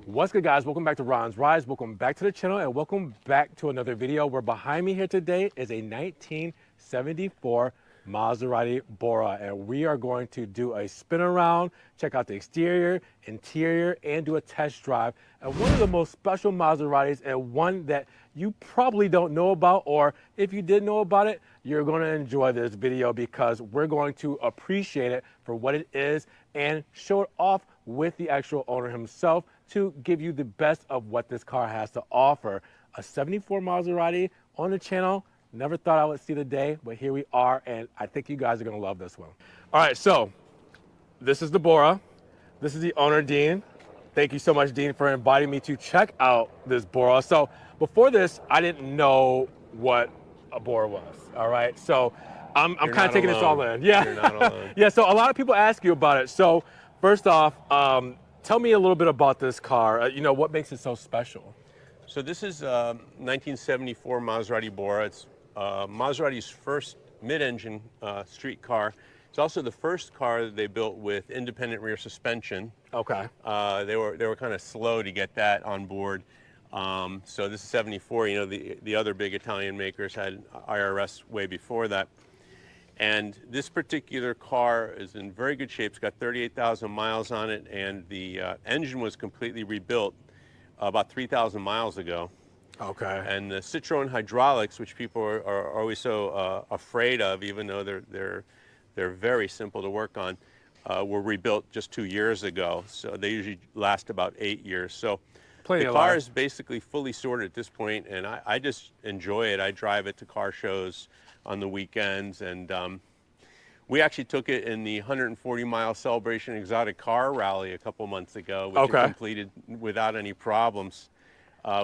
What's good, guys? Welcome back to Ron's Rides. Welcome back to the channel and welcome back to another video where behind me here today is a 1974 Maserati Bora, and we are going to do a spin around, check out the exterior, interior, and do a test drive. And one of the most special Maseratis, and one that you probably don't know about, or if you did know about it, you're going to enjoy this video because we're going to appreciate it for what it is and show it off with the actual owner himself to give you the best of what this car has to offer. A 74 Maserati on the channel. Never thought I would see the day, but here we are, and I think you guys are gonna love this one. All right, so this is the Bora. This is the owner, Dean. Thank you so much, Dean, for inviting me to check out this Bora. So before this, I didn't know what a Bora was, all right? So I'm kind of taking this all in. Yeah. You're not alone. Yeah, so a lot of people ask you about it. So first off, tell me a little bit about this car. You know, what makes it so special? So this is 1974 Maserati Bora. It's Maserati's first mid-engine street car. It's also the first car that they built with independent rear suspension. Okay. They were kind of slow to get that on board. So this is 74. You know, the other big Italian makers had IRS way before that. And this particular car is in very good shape. It's got 38,000 miles on it, and the engine was completely rebuilt about 3,000 miles ago. Okay. And the Citroen hydraulics, which people are always so afraid of, even though they're very simple to work on, were rebuilt just 2 years ago. So they usually last about 8 years. So the car is basically fully sorted at this point, and I just enjoy it. I drive it to car shows on the weekends, and we actually took it in the 140-mile Celebration Exotic Car Rally a couple months ago, which we completed without any problems,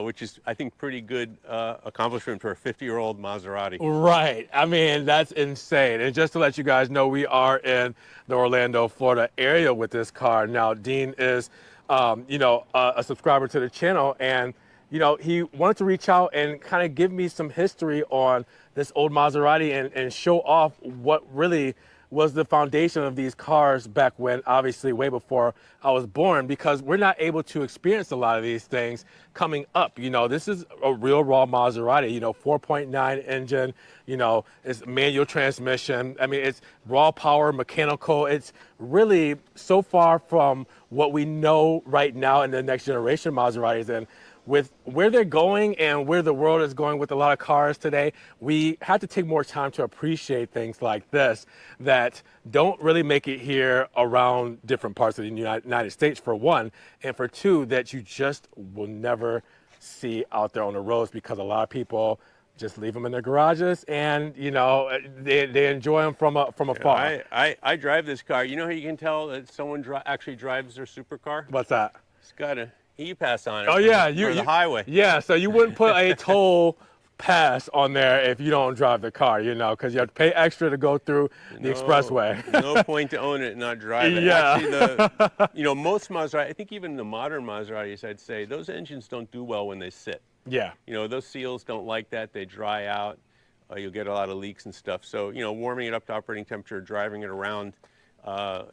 which is, I think, pretty good accomplishment for a 50-year-old Maserati. Right. I mean, that's insane. And just to let you guys know, we are in the Orlando, Florida area with this car. Now, Dean is, you know, a subscriber to the channel, and you know, he wanted to reach out and kind of give me some history on this old Maserati and show off what really was the foundation of these cars back when, obviously way before I was born, because we're not able to experience a lot of these things coming up. You know, this is a real raw Maserati, you know, 4.9 engine, you know, it's manual transmission. I mean, it's raw power, mechanical. It's really so far from what we know right now in the next generation Maseratis. And with where they're going and where the world is going with a lot of cars today, we have to take more time to appreciate things like this that don't really make it here around different parts of the United States, for one, and for two, that you just will never see out there on the roads because a lot of people just leave them in their garages, and you know, they enjoy them from afar. I drive this car. You know how you can tell that someone actually drives their supercar? What's that? It's got a E-Pass on it. Oh yeah, for the highway. Yeah, so you wouldn't put a toll pass on there if you don't drive the car, you know, because you have to pay extra to go through the expressway. No point to own it and not drive it. Yeah. Actually, you know, most Maserati, I think even the modern Maseratis, I'd say, those engines don't do well when they sit. Yeah. You know, those seals don't like that. They dry out. You'll get a lot of leaks and stuff. So, you know, warming it up to operating temperature, driving it around,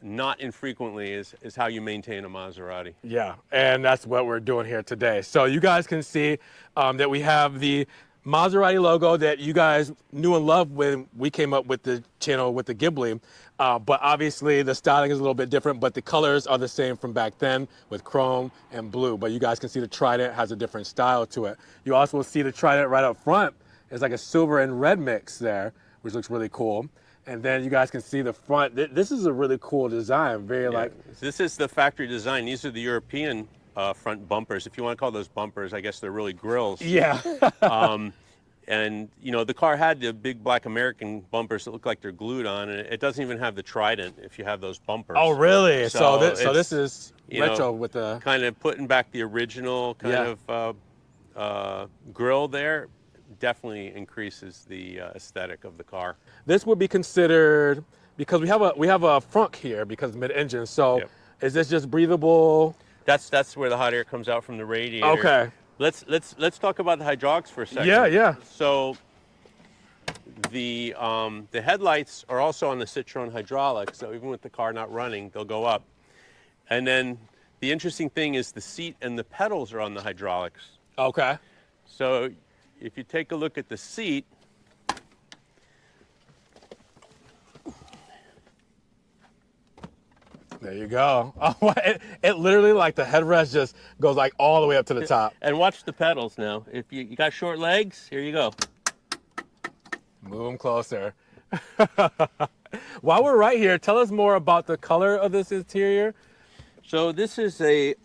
not infrequently is how you maintain a Maserati. Yeah, and that's what we're doing here today. So you guys can see that we have the Maserati logo that you guys knew and loved when we came up with the channel with the Ghibli. But obviously the styling is a little bit different, but the colors are the same from back then with chrome and blue. But you guys can see the Trident has a different style to it. You also will see the Trident right up front. It's like a silver and red mix there, which looks really cool. And then you guys can see the front. This is a really cool design. This is the factory design. These are the European front bumpers. If you want to call those bumpers, I guess they're really grills. Yeah. And you know, the car had the big black American bumpers that look like they're glued on, and it doesn't even have the Trident if you have those bumpers. Oh, really? So this is retro, know, with the kind of putting back the original kind of grill there. Definitely increases the aesthetic of the car. This would be considered, because we have a Frunk here because mid-engine. So is this just breathable? That's where the hot air comes out from the radiator. Okay. Let's talk about the hydraulics for a second. Yeah, yeah. So the headlights are also on the Citroen hydraulics, so even with the car not running, they'll go up. And then the interesting thing is the seat and the pedals are on the hydraulics. Okay. So if you take a look at the seat, there you go. Oh, it literally, like, the headrest just goes like all the way up to the top. and watch the pedals now. If you got short legs, here you go. Move them closer. While we're right here, tell us more about the color of this interior. So this is the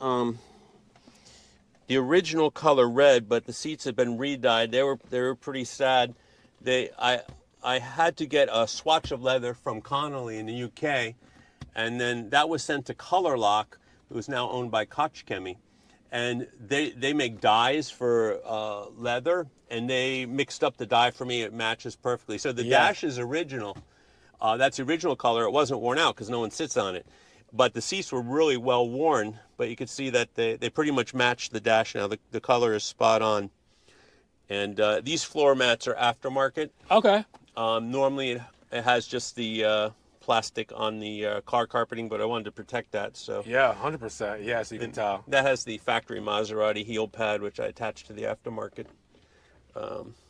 original color red, but the seats have been re-dyed. They were pretty sad. I had to get a swatch of leather from Connolly in the UK, and then that was sent to Color Lock, who's now owned by Kochchemi. And they make dyes for leather, and they mixed up the dye for me. It matches perfectly. So the dash is original. That's the original color. It wasn't worn out because no one sits on it. But the seats were really well worn, but you could see that they pretty much match the dash now. The color is spot on. And these floor mats are aftermarket. Okay. Normally it has just the plastic on the car carpeting, but I wanted to protect that. So Yeah, 100%. Yeah, so you can tell. that has the factory Maserati heel pad, which I attached to the aftermarket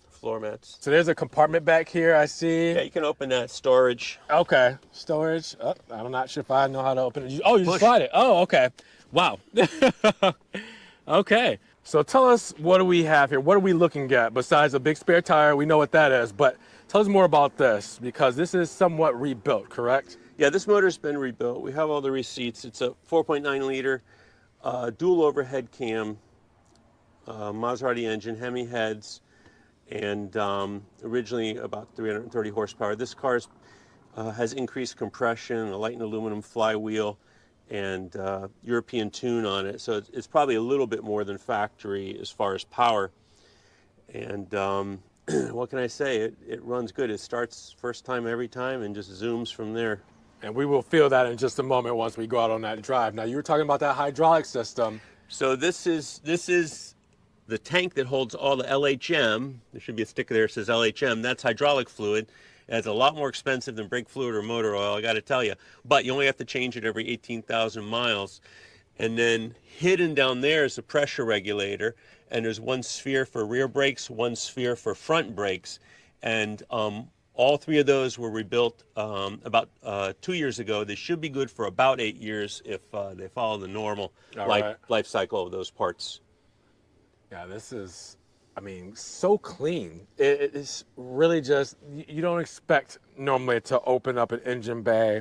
floor mats. So there's a compartment back here, I see. Yeah, you can open that storage. Okay, storage. Oh, I'm not sure if I know how to open it. Oh, you just Push. slide it. Oh, okay. Wow. Okay. So tell us, what do we have here? What are we looking at besides a big spare tire? We know what that is, but tell us more about this, because this is somewhat rebuilt, correct? Yeah, this motor's been rebuilt. We have all the receipts. It's a 4.9 liter dual overhead cam, Maserati engine, Hemi heads, and originally about 330 horsepower. This car has increased compression, a light and aluminum flywheel, and European tune on it. So it's probably a little bit more than factory as far as power. And what can I say? It runs good. It starts first time every time and just zooms from there. And we will feel that in just a moment once we go out on that drive. Now, you were talking about that hydraulic system. So this is the tank that holds all the LHM. There should be a sticker there that says LHM. That's hydraulic fluid. It's a lot more expensive than brake fluid or motor oil, I got to tell you. But you only have to change it every 18,000 miles. And then hidden down there is a pressure regulator. And there's one sphere for rear brakes, one sphere for front brakes. And all three of those were rebuilt about 2 years ago. They should be good for about 8 years if they follow the normal life cycle of those parts. Yeah, this is, I mean, so clean. It's really just, you don't expect normally to open up an engine bay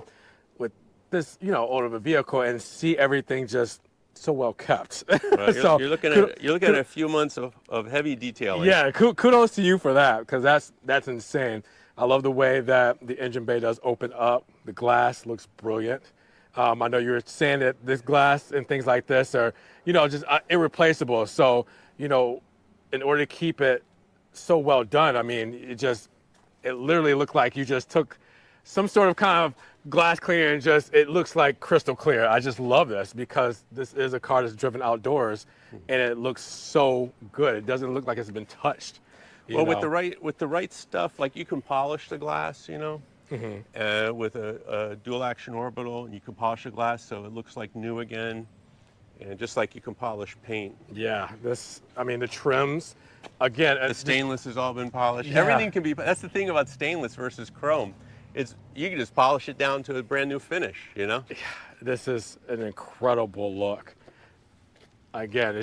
with this, old of a vehicle and see everything just so well kept. So you're looking at a few months of heavy detailing. Yeah, kudos to you for that, because that's insane. I love the way that the engine bay does open up. The glass looks brilliant. I know you were saying that this glass and things like this are, just irreplaceable. So, in order to keep it so well done, I mean, it literally looked like you just took some sort of kind of glass cleaner and it looks like crystal clear. I just love this, because this is a car that's driven outdoors and it looks so good. It doesn't look like it's been touched. Well, with the right stuff, like you can polish the glass, with a dual action orbital, and you can polish the glass so it looks like new again. And just like you can polish paint. Yeah, the trims, again. The stainless has all been polished. Yeah. Everything can be, that's the thing about stainless versus chrome. You can just polish it down to a brand new finish, Yeah, this is an incredible look. Again,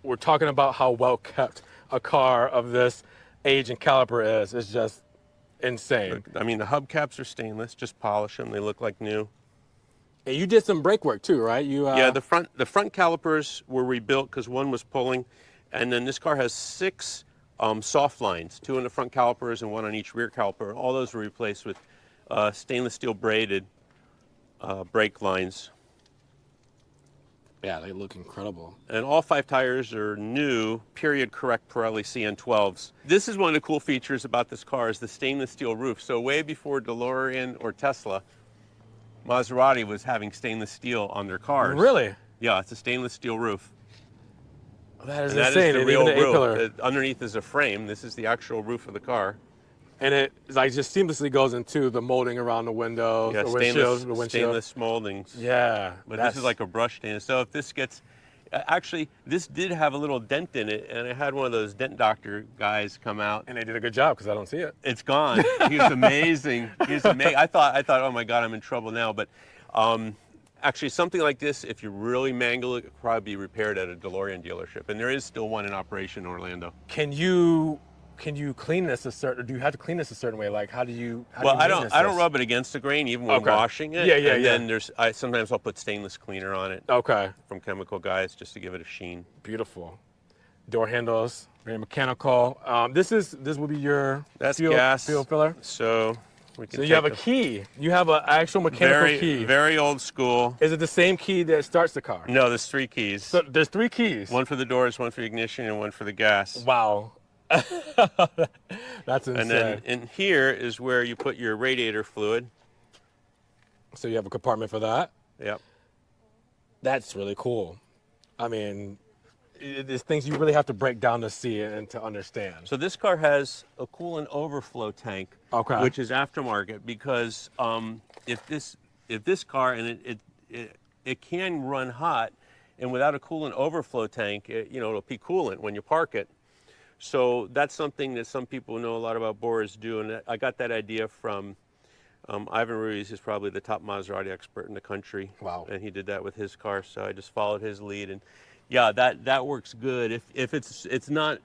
we're talking about how well kept a car of this age and caliber is. It's just insane. I mean, the hubcaps are stainless, just polish them, they look like new. And you did some brake work too, right? Yeah, the front calipers were rebuilt because one was pulling, and then this car has 6 soft lines, 2 in the front calipers and 1 on each rear caliper. All those were replaced with stainless steel braided brake lines. Yeah, they look incredible. And all 5 tires are new, period correct Pirelli CN12s. This is one of the cool features about this car is the stainless steel roof. So way before DeLorean or Tesla, Maserati was having stainless steel on their cars. Really? Yeah, it's a stainless steel roof. That is And that is insane. the And even real the roof. A-pillar. Underneath is a frame. This is the actual roof of the car. And it like just seamlessly goes into the molding around the windows, Yeah, the windshield, the windshield. stainless moldings. Yeah, But this is like a brush stain. So if this gets, actually, this did have a little dent in it, and I had one of those dent doctor guys come out. and they did a good job because I don't see it. It's gone. He was amazing. He was amazing. I thought, oh my God, I'm in trouble now. But actually, something like this, if you really mangle it, could probably be repaired at a DeLorean dealership, and there is still one in operation in Orlando. Can you clean this a certain? Or do you have to clean this a certain way? Like how do you? Well, I don't rub it against the grain even when Okay. washing it. Yeah, yeah, and yeah. then sometimes I'll put stainless cleaner on it Okay, from Chemical Guys just to give it a sheen. beautiful. Door handles, very mechanical. This will be your That's fuel, gas. fuel filler. So we can. So you have a key. You have an actual mechanical key. Very old school. Is it the same key that starts the car? No, there's 3 keys. So there's 3 keys. One for the doors, one for the ignition, and one for the gas. Wow. That's insane. And then in here is where you put your radiator fluid. So you have a compartment for that. Yep. That's really cool. I mean, there's things you really have to break down to see and to understand. So this car has a coolant overflow tank, Okay. which is aftermarket because if this car and it can run hot, and without a coolant overflow tank, it'll be coolant when you park it. So that's something that some people who know a lot about Boras do, and I got that idea from Ivan Ruiz is probably the top Maserati expert in the country. Wow. And he did that with his car, so I just followed his lead, and yeah, that works good. If it's not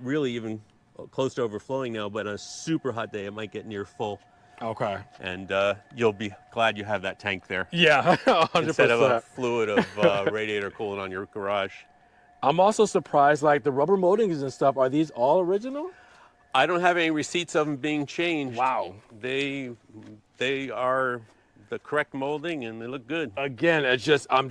really even close to overflowing now, but on a super hot day it might get near full. Okay. And you'll be glad you have that tank there. Yeah, 100%. Instead of a fluid of radiator coolant on your garage. I'm also surprised, like the rubber moldings and stuff, are these all original? I don't have any receipts of them being changed. Wow. They are the correct molding and they look good. Again, I'm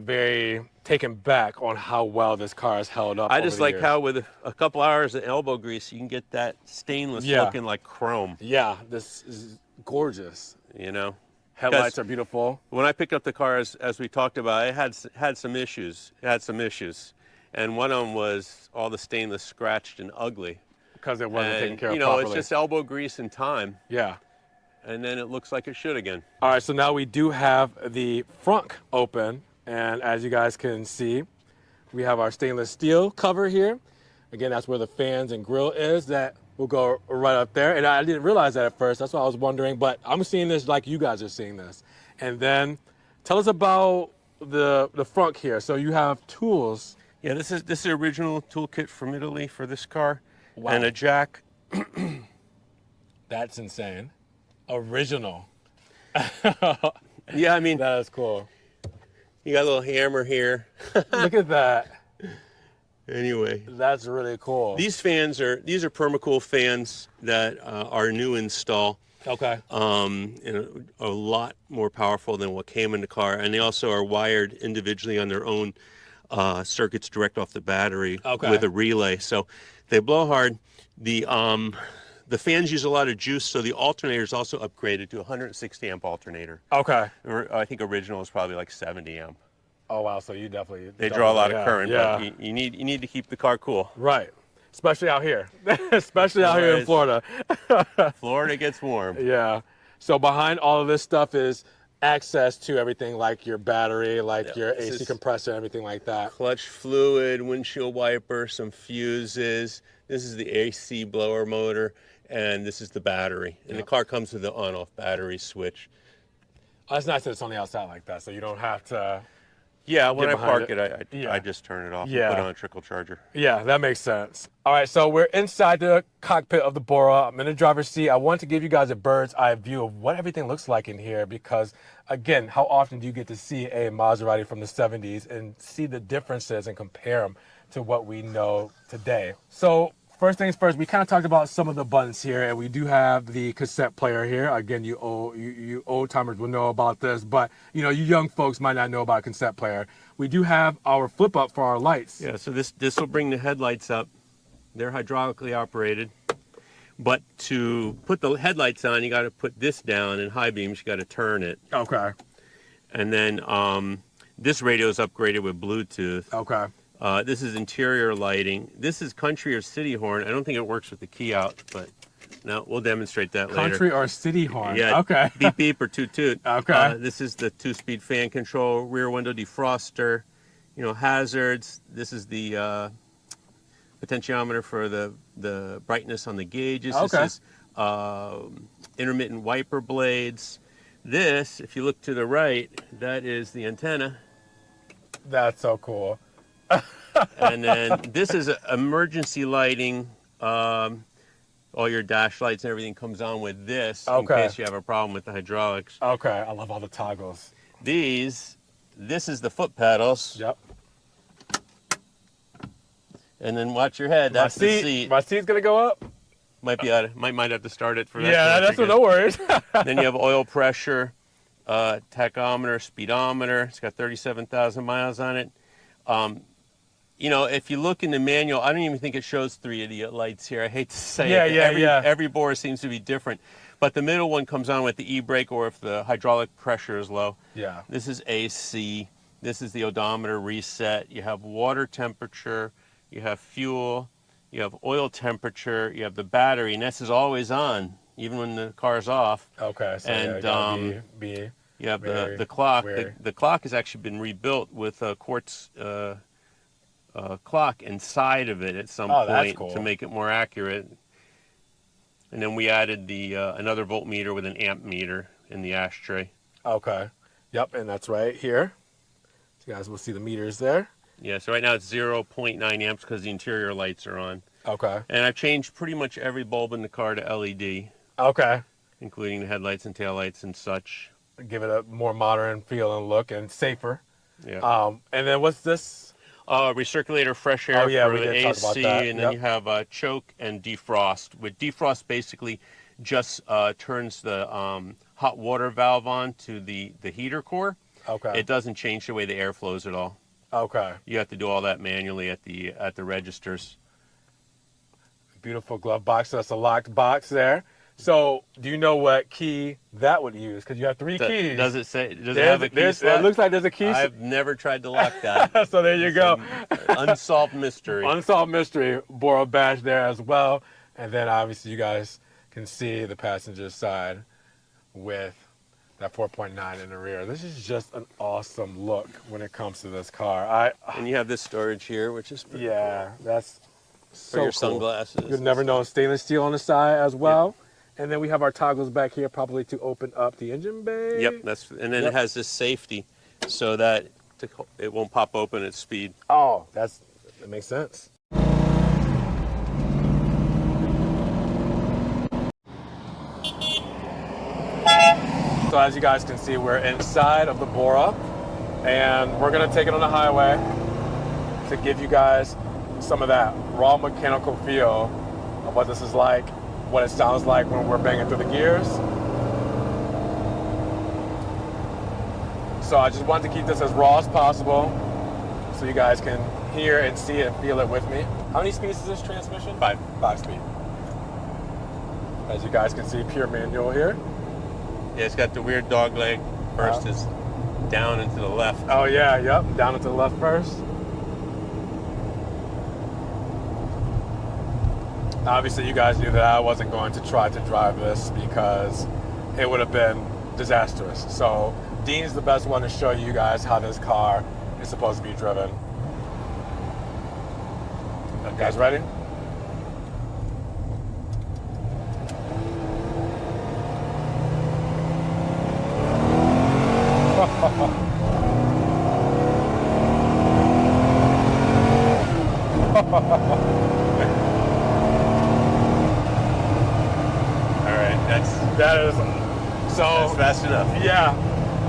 very taken back on how well this car has held up. I over just the like years. how with a couple hours of elbow grease, you can get that stainless Yeah. looking like chrome. Yeah, this is gorgeous. You know, Headlights are beautiful. when I picked up the car, as we talked about, it had some issues. It had some issues, and one of them was all the stainless scratched and ugly. Because it wasn't taken And care of properly. properly. It's just elbow grease and time, Yeah. and then it looks like it should again. All right, so now we do have the frunk open, and as you guys can see, we have our stainless steel cover here. Again, that's where the fans and grill is. That will go right up there, and I didn't realize that at first. That's why I was wondering, but I'm seeing this like you guys are seeing this. And then, tell us about the frunk here. So you have tools. Yeah, this is the original toolkit from Italy for this car, Wow. and a jack. That's insane. Original. Yeah, I mean, That is cool. you got a little hammer here. Look at that. Anyway, That's really cool. these are Permacool fans that are new install. Okay. And a lot more powerful than what came in the car, and they also are wired individually on their own circuits direct off the battery Okay. with a relay. So they blow hard. The fans use a lot of juice, so the alternator is also upgraded to a 160 amp alternator. Okay. I think original is probably like 70 amp. Oh wow, so you definitely They draw a lot of current, Yeah. but you need to keep the car cool. Right. Especially out here. Especially out here in Florida. Florida gets warm. Yeah. So behind all of this stuff is access to everything like your battery, like your this AC is- compressor, everything like that. Clutch fluid, windshield wiper, some fuses. This is the AC blower motor, and this is the battery. And the car comes with the on-off battery switch. Oh, it's nice that it's on the outside like that, so you don't have to. Yeah, when I behind park it, I just turn it off Yeah. and put on a trickle charger. Yeah, that makes sense. All right, so we're inside the cockpit of the Bora. I'm in the driver's seat. I want to give you guys a bird's eye view of what everything looks like in here because, again, how often do you get to see a Maserati from the 70s and see the differences and compare them to what we know today? So first things first, we kind of talked about some of the buttons here, and we do have the cassette player here. Again, you old timers will know about this, but you young folks might not know about a cassette player. We do have our flip up for our lights. Yeah, so this will bring the headlights up. They're hydraulically operated. But to put the headlights on, you got to put this down. In high beams, you got to turn it. Okay. And then This radio is upgraded with Bluetooth. Okay. This is interior lighting. This is country or city horn. I don't think it works with the key out, but no, we'll demonstrate that later. Country or city horn. Yeah. Okay. Beep beep or toot toot. Okay. This is the 2-speed fan control, rear window defroster, you know, hazards. This is the potentiometer for the brightness on the gauges. Okay. This is intermittent wiper blades. This, if you look to the right, that is the antenna. That's so cool. And then this is emergency lighting. All your dash lights and everything comes on with this in case you have a problem with the hydraulics. Okay, I love all the toggles. This is the foot pedals. Yep. And then watch your head. That's the seat. My seat's gonna go up. Might have to start it for that. Yeah, that's no worries. Then you have oil pressure, tachometer, speedometer. It's got 37,000 miles on it. You know, if you look in the manual, I don't even think it shows 3 idiot lights here. I hate to say it. Every Bora seems to be different. But the middle one comes on with the e-brake or if the hydraulic pressure is low. Yeah. This is AC. This is the odometer reset. You have water temperature. You have fuel. You have oil temperature. You have the battery. And this is always on, even when the car's off. Okay. So And you have the clock. The clock has actually been rebuilt with a quartz clock inside of it at some point to make it more accurate. And then we added the another voltmeter with an amp meter in the ashtray. Okay. Yep, and that's right here. So you guys will see the meters there. Yeah, so right now it's 0.9 amps because the interior lights are on. Okay. And I've changed pretty much every bulb in the car to LED. Okay. Including the headlights and taillights and such. Give it a more modern feel and look and safer. Yeah. And then what's this? Recirculator fresh air for the AC, talk about that. and then you have choke and defrost. With defrost, basically just turns the hot water valve on to the heater core. Okay. It doesn't change the way the air flows at all. Okay. You have to do all that manually at the registers. Beautiful glove box. So that's a locked box there. So, do you know what key that would use? Because you have 3 keys. Does it say? Does it have a key slot? It looks like there's a key. I've never tried to lock that. So there you go. Unsolved mystery. Unsolved mystery. Bora badge there as well. And then obviously you guys can see the passenger side with that 4.9 in the rear. This is just an awesome look when it comes to this car. And you have this storage here, which is pretty cool. That's so for your cool. sunglasses. You'll never know. Stainless steel on the side as well. Yeah. And then we have our toggles back here, probably to open up the engine bay. Yep, and then it has this safety, so that it won't pop open at speed. Oh, that makes sense. So as you guys can see, we're inside of the Bora, and we're gonna take it on the highway to give you guys some of that raw mechanical feel of what this is like, what it sounds like when we're banging through the gears. So I just wanted to keep this as raw as possible so you guys can hear and see and feel it with me. How many speeds is this transmission? 5 speed. As you guys can see, pure manual here. Yeah, it's got the weird dog leg. First is down and to the left. Oh yeah, yep, down and to the left first. Obviously, you guys knew that I wasn't going to try to drive this because it would have been disastrous. So Dean's the best one to show you guys how this car is supposed to be driven. Okay. You guys ready? That's fast enough. Yeah,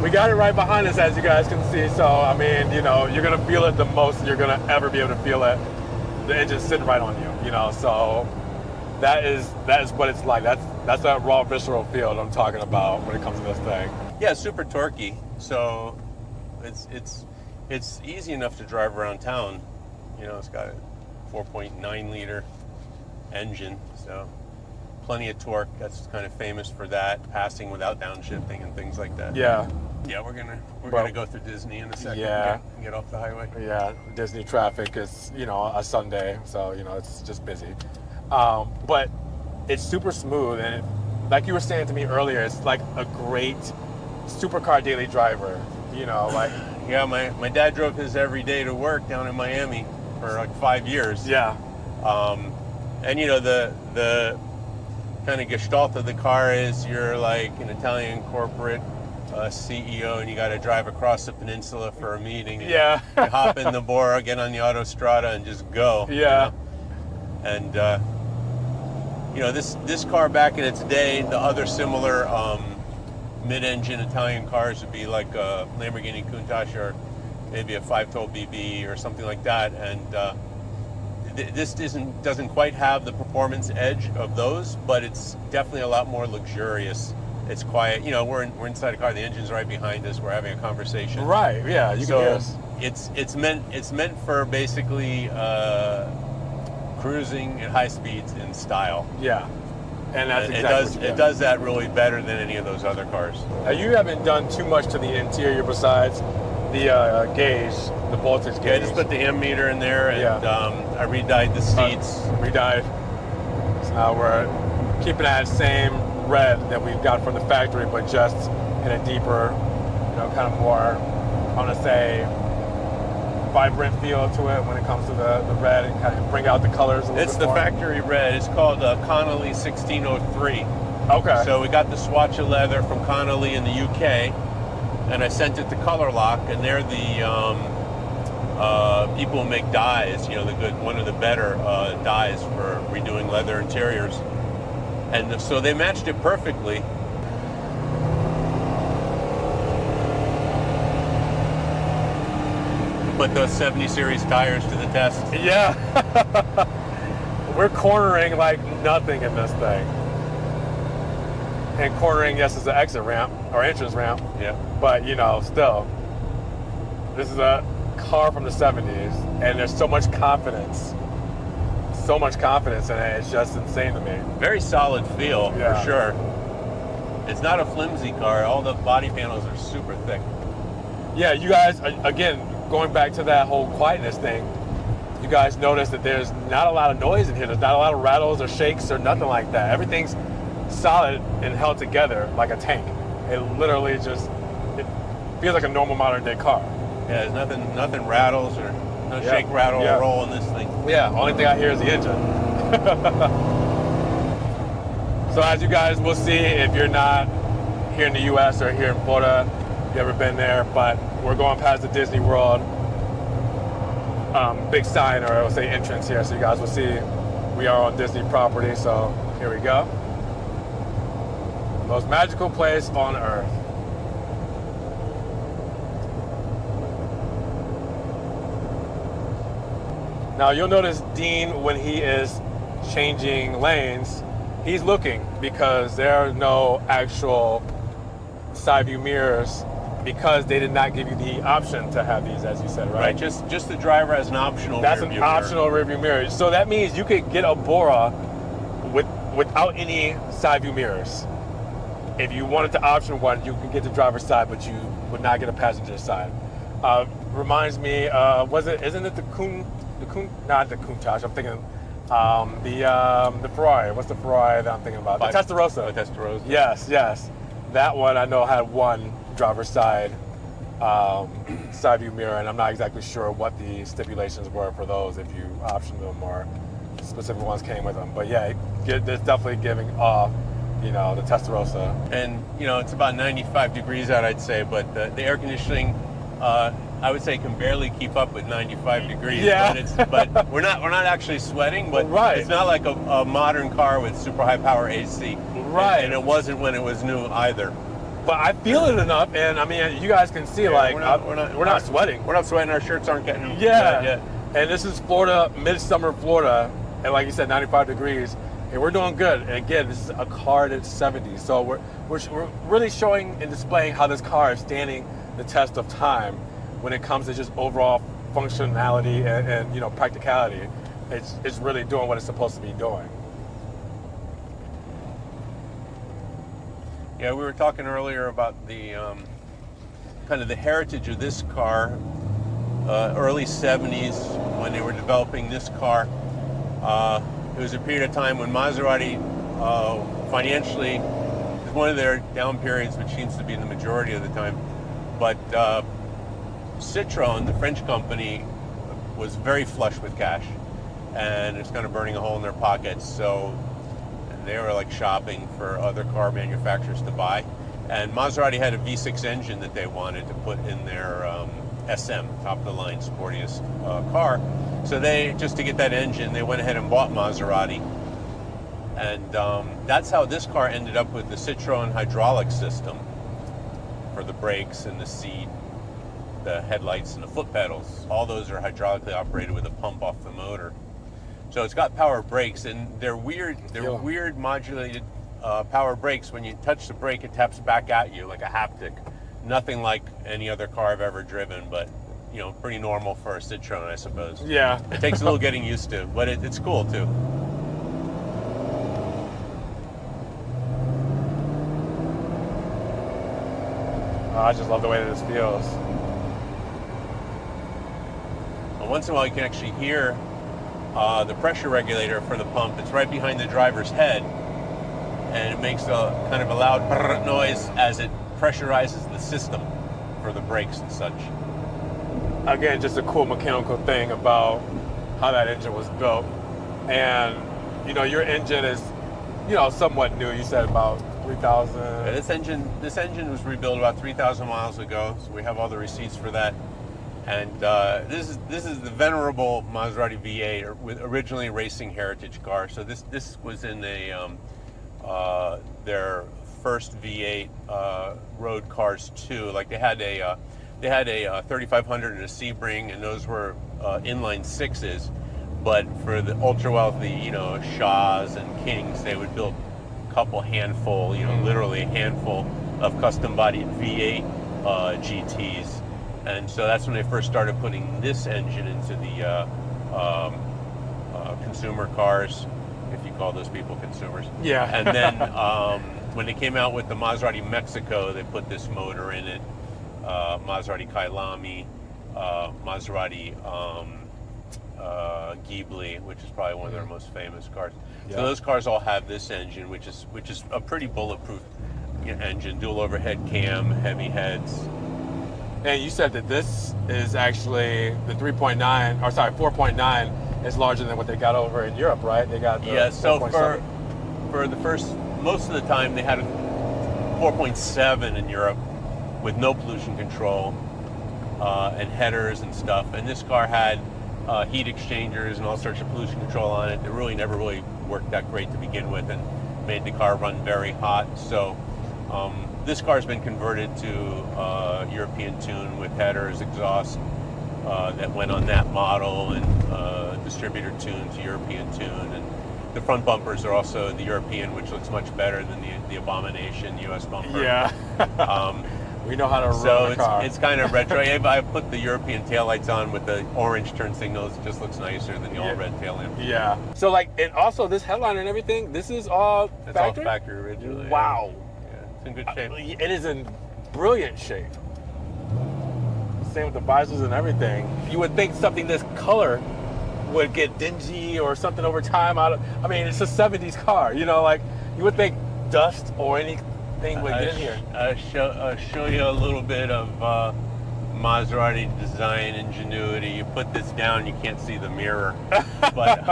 we got it right behind us, as you guys can see. So I mean, you know, you're gonna feel it the most you're gonna ever be able to feel it. The engine's sitting right on you, you know. So that is what it's like. That's that raw visceral feel that I'm talking about when it comes to this thing. Yeah, it's super torquey. So it's easy enough to drive around town. You know, it's got a 4.9 liter engine, so plenty of torque. That's kind of famous for that, passing without downshifting and things like that. Yeah, Yeah, we're gonna go through Disney in a second. Yeah. And get off the highway. Yeah, Disney traffic is, you know, a Sunday, so, you know, it's just busy. But it's super smooth, and like you were saying to me earlier, it's like a great supercar daily driver, you know, like. Yeah, my dad drove his every day to work down in Miami for like 5 years. Yeah. And you know, the kind of gestalt of the car is you're like an Italian corporate CEO, and you got to drive across the peninsula for a meeting. Yeah. You hop in the Bora, get on the autostrada, and just go. Yeah. You know? And you know, this car back in its day, the other similar mid-engine Italian cars would be like a Lamborghini Countach or maybe a 512 BB or something like that. And this doesn't quite have the performance edge of those, but it's definitely a lot more luxurious. It's quiet. You know, we're inside a car. The engine's right behind us. We're having a conversation. Right. Yeah. You can hear us. It's meant for basically cruising at high speeds in style. Yeah. And that's exactly it does that really better than any of those other cars. Now, you haven't done too much to the interior besides the gauge, the voltage gauge. Yeah, I just put the ammeter in there, and I re-dyed the seats. Re-dyed. So now we're keeping that same red that we've got from the factory, but just in a deeper, you know, kind of more, I want to say, vibrant feel to it when it comes to the red, and kind of bring out the colors a little It's bit the more. factory red. It's called Connolly 1603. Okay. So we got the swatch of leather from Connolly in the UK, and I sent it to Color Lock, and they're the people who make dyes. You know, one of the better dyes for redoing leather interiors, and so they matched it perfectly. Put those 70 series tires to the test. Yeah. We're cornering like nothing in this thing. And cornering, yes, is an exit ramp or entrance ramp. Yeah. But, you know, still, this is a car from the 70s, and there's so much confidence. So much confidence in it. It's just insane to me. Very solid feel, Yeah. for sure. It's not a flimsy car. All the body panels are super thick. Yeah, you guys, again, going back to that whole quietness thing, you guys notice that there's not a lot of noise in here. There's not a lot of rattles or shakes or nothing like that. Everything's solid and held together like a tank. It literally just, it feels like a normal modern day car. Yeah, there's nothing rattles or no shake, rattle, or roll in this thing. Yeah, only thing I hear is the engine. So as you guys will see, if you're not here in the US or here in Florida, you've ever been there, but we're going past the Disney World big sign, or I would say entrance here, so you guys will see we are on Disney property. So here we go. Most magical place on earth. Now you'll notice Dean, when he is changing lanes, he's looking, because there are no actual side view mirrors, because they did not give you the option to have these, as you said, right? Right, just the driver has an optional That's rear an view mirror. optional rearview mirror. So that means you could get a Bora without any side view mirrors. If you wanted to option one, you could get the driver's side, but you would not get a passenger side. Reminds me, isn't it not the Countach, I'm thinking the Ferrari. What's the Ferrari that I'm thinking about? The Testarossa. The Testarossa. Yes. That one I know had one driver's side side view mirror, and I'm not exactly sure what the stipulations were for those, if you optioned them or specific ones came with them. But yeah, it's definitely giving off, you know, the Testarossa. And you know, it's about 95 degrees out, I'd say, but the air conditioning, I would say, can barely keep up with 95 degrees. Yeah. But we're not actually sweating. But Right. It's not like a modern car with super high power AC. Right. And it wasn't when it was new either. But I feel it enough, and I mean, you guys can see, like, we're not sweating. We're not sweating. Our shirts aren't getting Yeah. wet yet. And this is Florida, midsummer Florida, and like you said, 95 degrees, and we're doing good. And again, this is a car that's 70, so we're really showing and displaying how this car is standing the test of time when it comes to just overall functionality and you know, practicality. It's really doing what it's supposed to be doing. Yeah, we were talking earlier about the kind of the heritage of this car, early 70s when they were developing this car. It was a period of time when Maserati financially, it was one of their down periods, which seems to be the majority of the time. But Citroën, the French company, was very flush with cash, and it's kind of burning a hole in their pockets. So they were like shopping for other car manufacturers to buy. And Maserati had a V6 engine that they wanted to put in their SM, top of the line, sportiest car. So they, just to get that engine, they went ahead and bought Maserati. And that's how this car ended up with the Citroën hydraulic system for the brakes and the seat, the headlights and the foot pedals. All those are hydraulically operated with a pump off the motor. So it's got power brakes, and they're weird modulated power brakes. When you touch the brake, it taps back at you like a haptic. Nothing like any other car I've ever driven, but you know, pretty normal for a Citroën, I suppose. Yeah. It takes a little getting used to, but it's cool too. Oh, I just love the way that this feels. And once in a while you can actually hear the pressure regulator for the pump. It's right behind the driver's head, and it makes a kind of a loud brrr noise as it pressurizes the system for the brakes and such. Again, just a cool mechanical thing about how that engine was built. And you know, your engine is, you know, somewhat new. You said about 3,000. Yeah, this engine was rebuilt about 3,000 miles ago, so we have all the receipts for that. And this is the venerable Maserati V8, with originally racing heritage car. So this was in a their first V8 road cars too. Like they had a 3500 and a Sebring, and those were inline sixes. But for the ultra wealthy, you know, Shaws and Kings, they would build a couple handful, you know, literally a handful of custom bodied V8 GTs. And so that's when they first started putting this engine into the consumer cars, if you call those people consumers. Yeah. And then when they came out with the Maserati Mexico, they put this motor in it. Maserati Kailami, Maserati Ghibli, which is probably one of their most famous cars. Yeah. So those cars all have this engine, which is a pretty bulletproof engine, dual overhead cam, heavy heads. And you said that this is actually the 3.9, or sorry, 4.9 is larger than what they got over in Europe, right? They got the so for the first, most of the time they had a 4.7 in Europe with no pollution control and headers and stuff. And this car had heat exchangers and all sorts of pollution control on it. It really never really worked that great to begin with, and made the car run very hot. So this car's been converted to European tune with headers, exhaust that went on that model, and distributor tune to European tune. And the front bumpers are also the European, which looks much better than the abomination US bumper. Yeah. We know how to run a car. So it's kind of retro. I put the European taillights on with the orange turn signals. It just looks nicer than the all red tail lamp. Yeah. So like, and also this headline and everything, this is all It's factory? all factory originally. Wow. Yeah, it's in good shape. It is in brilliant shape. Same with the visors and everything. You would think something this color would get dingy or something over time. I mean, it's a 70s car, you know, like you would think dust or anything would get in here. I'll show you a little bit of Maserati design ingenuity. You put this down, you can't see the mirror, but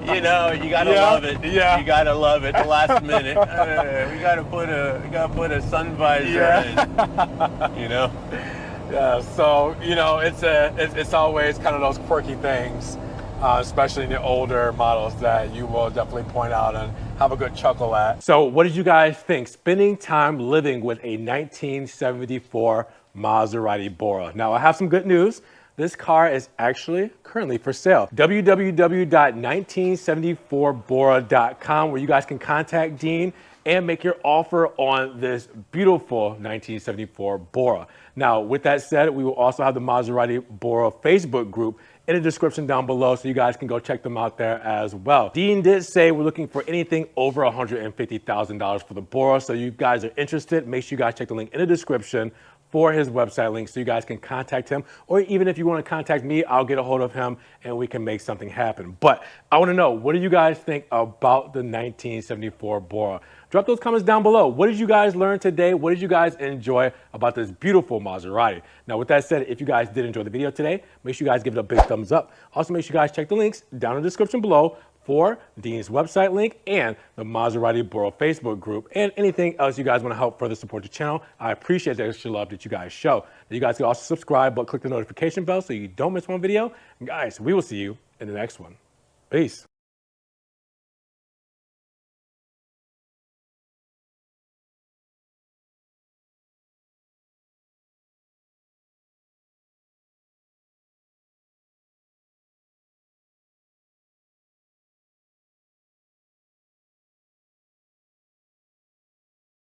you know, you gotta love it. Yeah. You gotta love it. The last minute, we gotta put a sun visor in. You know. Yeah. So you know, it's always kind of those quirky things, especially in the older models, that you will definitely point out and have a good chuckle at. So what did you guys think spending time living with a 1974 Maserati Bora? Now I have some good news. This car is actually currently for sale. www.1974bora.com, where you guys can contact Dean and make your offer on this beautiful 1974 Bora. Now, with that said, we will also have the Maserati Bora Facebook group in the description down below, so you guys can go check them out there as well. Dean did say we're looking for anything over $150,000 for the Bora, so you guys are interested, make sure you guys check the link in the description for his website link so you guys can contact him. Or even if you want to contact me, I'll get a hold of him and we can make something happen. But I want to know, what do you guys think about the 1974 Bora? Drop those comments down below. What did you guys learn today? What did you guys enjoy about this beautiful Maserati? Now, with that said, if you guys did enjoy the video today, make sure you guys give it a big thumbs up. Also, make sure you guys check the links down in the description below for Dean's website link and the Maserati Bora Facebook group and anything else you guys want to help further support the channel. I appreciate the extra love that you guys show. You guys can also subscribe, but click the notification bell so you don't miss one video. And guys, we will see you in the next one. Peace.